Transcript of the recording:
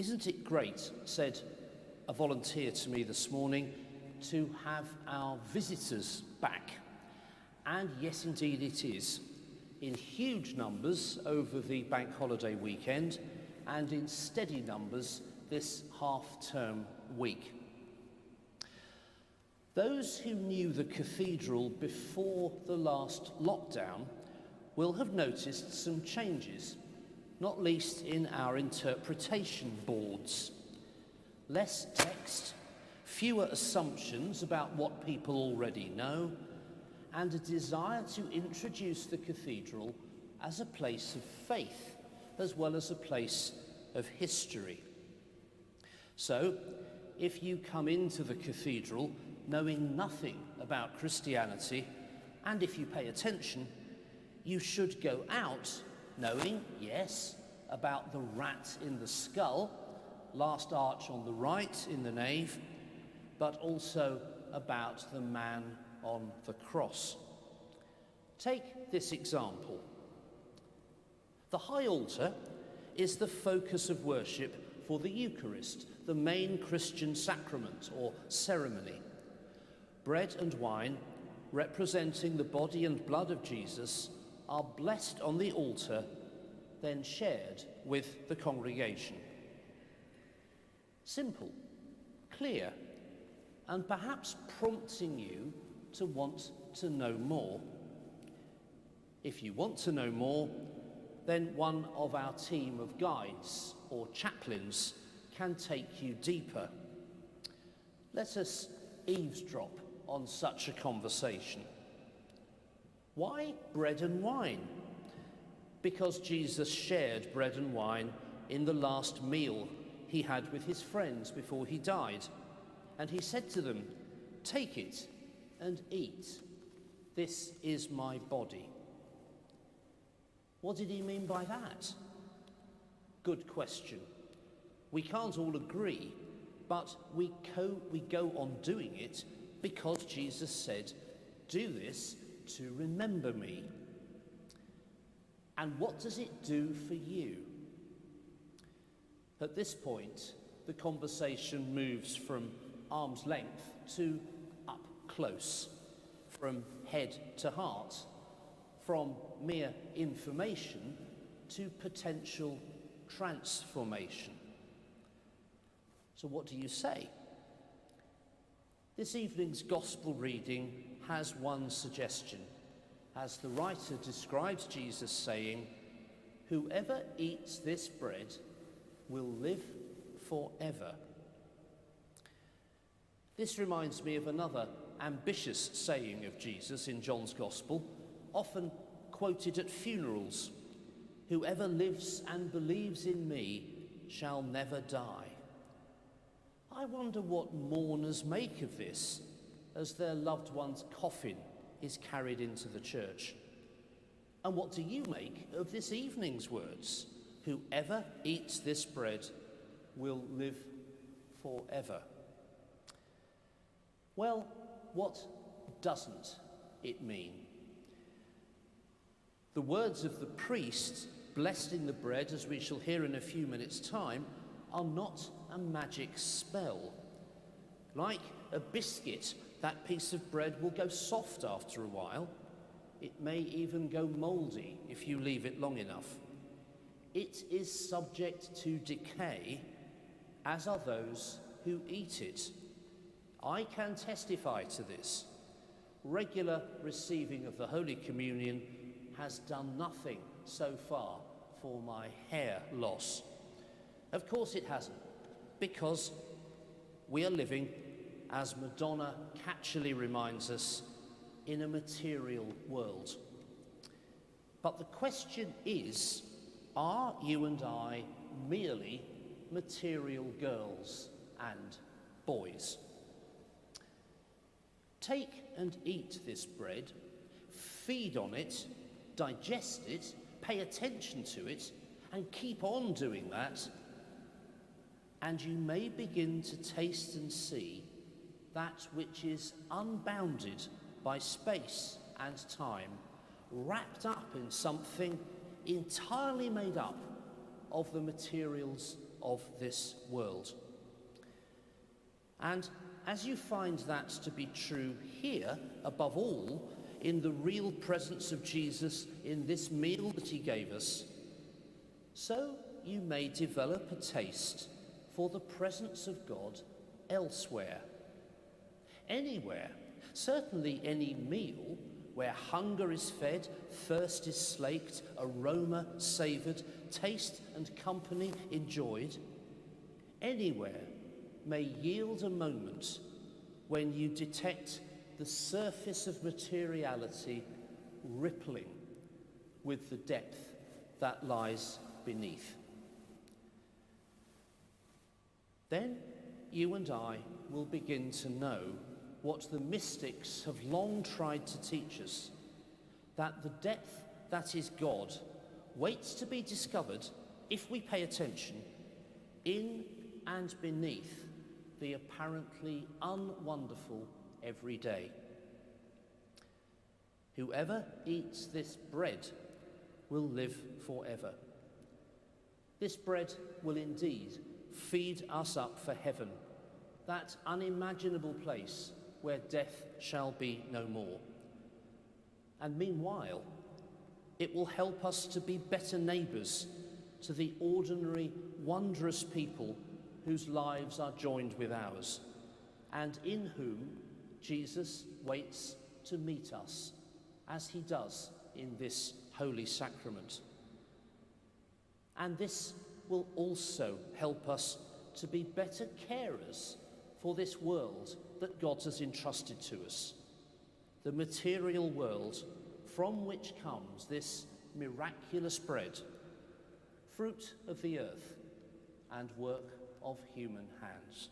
Isn't it great, said a volunteer to me this morning, to have our visitors back? And yes, indeed it is, in huge numbers over the bank holiday weekend and in steady numbers this half-term week. Those who knew the cathedral before the last lockdown will have noticed some changes, not least in our interpretation boards. Less text, fewer assumptions about what people already know, and a desire to introduce the cathedral as a place of faith as well as a place of history. So, if you come into the cathedral knowing nothing about Christianity, and if you pay attention, you should go out knowing, yes, about the rat in the skull, last arch on the right in the nave, but also about the man on the cross. Take this example. The high altar is the focus of worship for the Eucharist, the main Christian sacrament or ceremony. Bread and wine, representing the body and blood of Jesus, are blessed on the altar, then shared with the congregation. Simple, clear, and perhaps prompting you to want to know more. If you want to know more, then one of our team of guides or chaplains can take you deeper. Let us eavesdrop on such a conversation. Why bread and wine? Because Jesus shared bread and wine in the last meal he had with his friends before he died. And he said to them, "Take it and eat. This is my body." What did he mean by that? Good question. We can't all agree, but we go on doing it because Jesus said, "Do this to remember me." And what does it do for you? At this point, the conversation moves from arm's length to up close, from head to heart, from mere information to potential transformation. So what do you say? This evening's gospel reading has one suggestion, as the writer describes Jesus saying, "Whoever eats this bread will live forever." This reminds me of another ambitious saying of Jesus in John's Gospel, often quoted at funerals: "Whoever lives and believes in me shall never die." I wonder what mourners make of this as their loved one's coffin is carried into the church. And what do you make of this evening's words? "Whoever eats this bread will live forever." Well, what doesn't it mean? The words of the priest blessing the bread, as we shall hear in a few minutes' time, are not a magic spell. Like a biscuit, that piece of bread will go soft after a while. It may even go mouldy if you leave it long enough. It is subject to decay, as are those who eat it. I can testify to this. Regular receiving of the Holy Communion has done nothing so far for my hair loss. Of course it hasn't, because we are living, as Madonna catchily reminds us, in a material world. But the question is, are you and I merely material girls and boys? Take and eat this bread, feed on it, digest it, pay attention to it, and keep on doing that, and you may begin to taste and see that which is unbounded by space and time, wrapped up in something entirely made up of the materials of this world. And as you find that to be true here, above all, in the real presence of Jesus in this meal that he gave us, so you may develop a taste for the presence of God elsewhere. Anywhere, certainly any meal where hunger is fed, thirst is slaked, aroma savoured, taste and company enjoyed, anywhere may yield a moment when you detect the surface of materiality rippling with the depth that lies beneath. Then you and I will begin to know what the mystics have long tried to teach us, that the depth that is God waits to be discovered, if we pay attention, in and beneath the apparently unwonderful everyday. Whoever eats this bread will live forever. This bread will indeed feed us up for heaven, that unimaginable place where death shall be no more. And meanwhile, it will help us to be better neighbours to the ordinary, wondrous people whose lives are joined with ours, and in whom Jesus waits to meet us, as he does in this holy sacrament. And this will also help us to be better carers for this world that God has entrusted to us, the material world from which comes this miraculous bread, fruit of the earth and work of human hands.